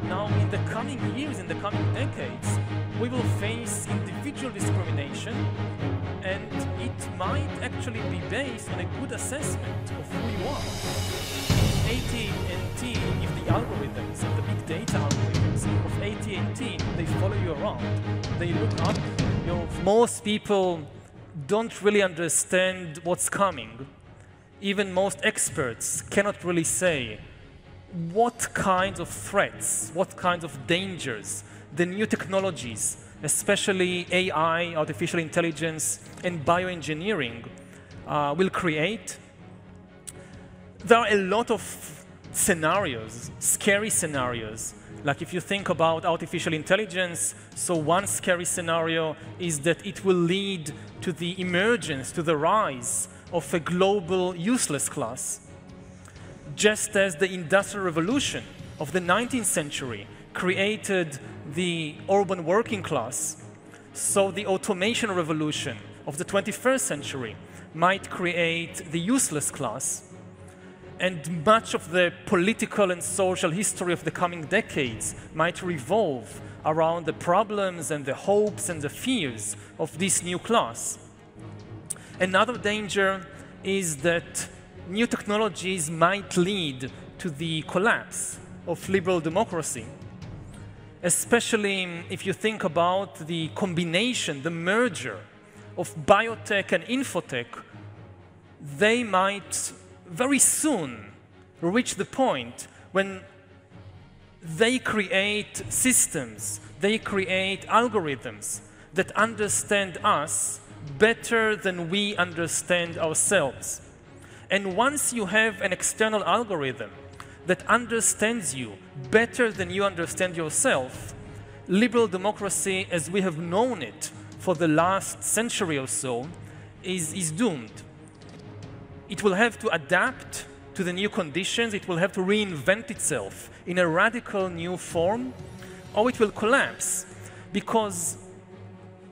Now, in the coming years, in the coming decades, we will face individual discrimination, and it might actually be based on a good assessment of who you are. AT&T, if the algorithms and the big data algorithms of AT&T, they follow you around, they look up, most people don't really understand what's coming. Even most experts cannot really say what kinds of threats, what kinds of dangers the new technologies, especially AI, artificial intelligence, and bioengineering, will create. There are a lot of scenarios, scary scenarios. Like if you think about artificial intelligence, so one scary scenario is that it will lead to the emergence, to the rise of a global useless class. Just as the Industrial Revolution of the 19th century created the urban working class, so the automation revolution of the 21st century might create the useless class. And much of the political and social history of the coming decades might revolve around the problems and the hopes and the fears of this new class. Another danger is that new technologies might lead to the collapse of liberal democracy, especially if you think about the combination, the merger of biotech and infotech. They might very soon reach the point when they create systems, they create algorithms that understand us better than we understand ourselves. And once you have an external algorithm that understands you better than you understand yourself, liberal democracy, as we have known it for the last century or so, is doomed. It will have to adapt to the new conditions, it will have to reinvent itself in a radical new form, or it will collapse. Because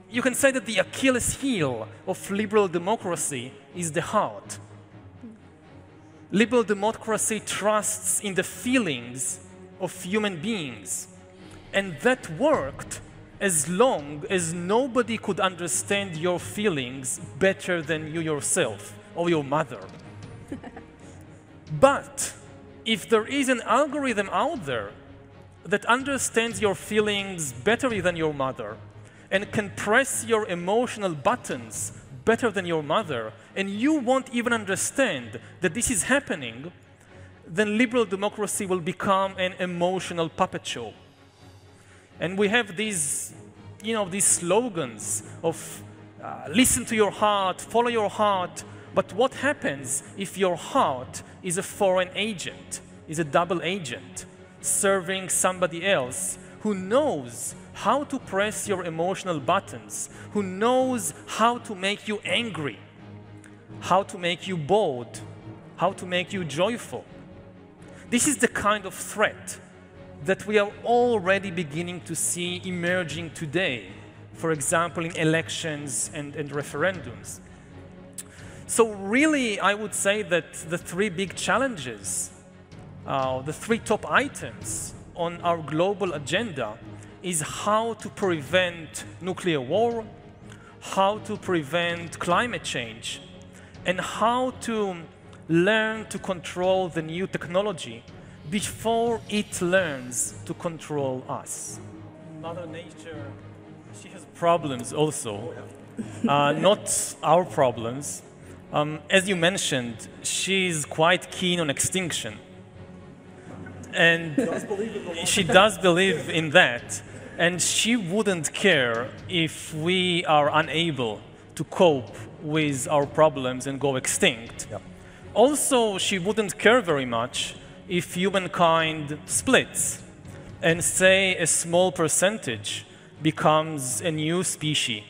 you can say that the Achilles heel of liberal democracy is the heart. Liberal democracy trusts in the feelings of human beings. And that worked as long as nobody could understand your feelings better than you yourself or your mother. But if there is an algorithm out there that understands your feelings better than your mother and can press your emotional buttons better than your mother, and you won't even understand that this is happening, then liberal democracy will become an emotional puppet show. And we have these, these slogans of listen to your heart, follow your heart. But what happens if your heart is a foreign agent, is a double agent, serving somebody else who knows how to press your emotional buttons, who knows how to make you angry, how to make you bored, how to make you joyful? This is the kind of threat that we are already beginning to see emerging today, for example, in elections and referendums. So really, I would say that the three big challenges, the three top items on our global agenda is how to prevent nuclear war, how to prevent climate change, and how to learn to control the new technology before it learns to control us. Mother Nature, she has problems also, not our problems. As you mentioned, she's quite keen on extinction. And she does believe in that. And she wouldn't care if we are unable to cope with our problems and go extinct. Yep. Also, she wouldn't care very much if humankind splits and say a small percentage becomes a new species,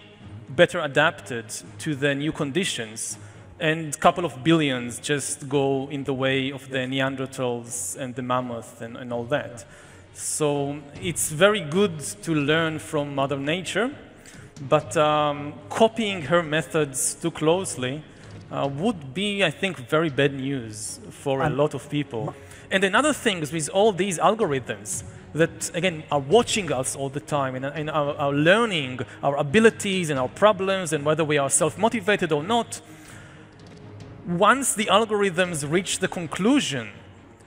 better adapted to the new conditions, and a couple of billions just go in the way of the Neanderthals and the mammoth and all that. So it's very good to learn from Mother Nature, but copying her methods too closely would be, I think, very bad news for a lot of people. And another thing is with all these algorithms that, again, are watching us all the time and are learning our abilities and our problems and whether we are self-motivated or not, once the algorithms reach the conclusion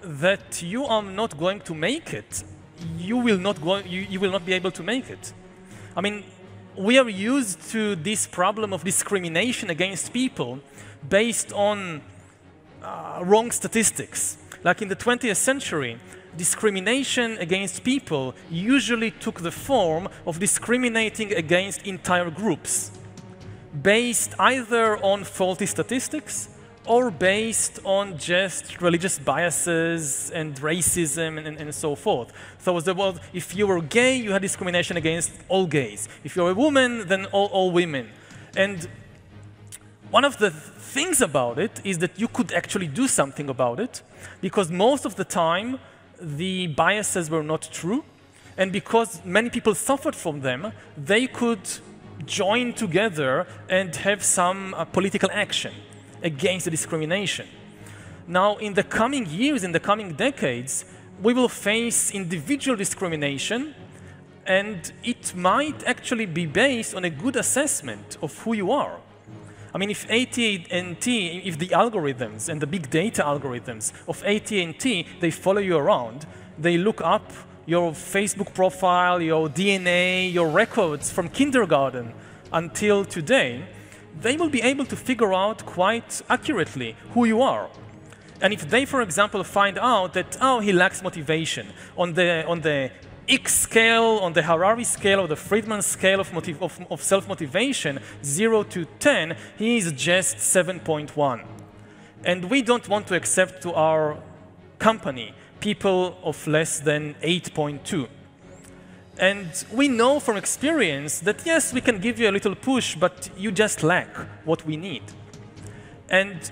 that you are not going to make it, you will not be able to make it. I mean, we are used to this problem of discrimination against people based on wrong statistics. Like in the 20th century, discrimination against people usually took the form of discriminating against entire groups, based either on faulty statistics or based on just religious biases and racism and so forth. So if you were gay, you had discrimination against all gays. If you're a woman, then all women. And one of the things about it is that you could actually do something about it, because most of the time the biases were not true, and because many people suffered from them, they could join together and have some political action against the discrimination. Now, in the coming years, in the coming decades, we will face individual discrimination, and it might actually be based on a good assessment of who you are. I mean, if AT&T, if the algorithms and the big data algorithms of AT&T, they follow you around, they look up your Facebook profile, your DNA, your records from kindergarten until today, they will be able to figure out quite accurately who you are. And if they, for example, find out that, oh, he lacks motivation, on the X scale, on the Harari scale, or the Friedman scale of self-motivation, 0 to 10, he is just 7.1. And we don't want to accept to our company people of less than 8.2. And we know from experience that, yes, we can give you a little push, but you just lack what we need. And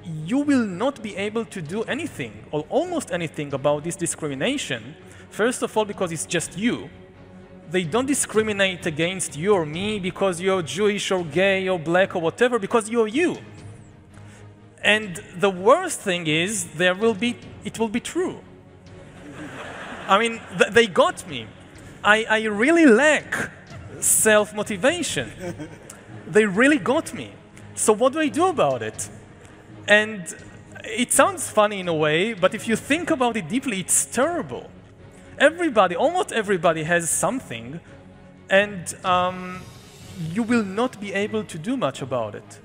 you will not be able to do anything, or almost anything, about this discrimination. First of all, because it's just you. They don't discriminate against you or me because you're Jewish or gay or black or whatever, because you're you. And the worst thing is, it will be true. I mean, they got me. I really lack self-motivation. They really got me. So what do I do about it? And it sounds funny in a way, but if you think about it deeply, it's terrible. Everybody, almost everybody has something, and you will not be able to do much about it.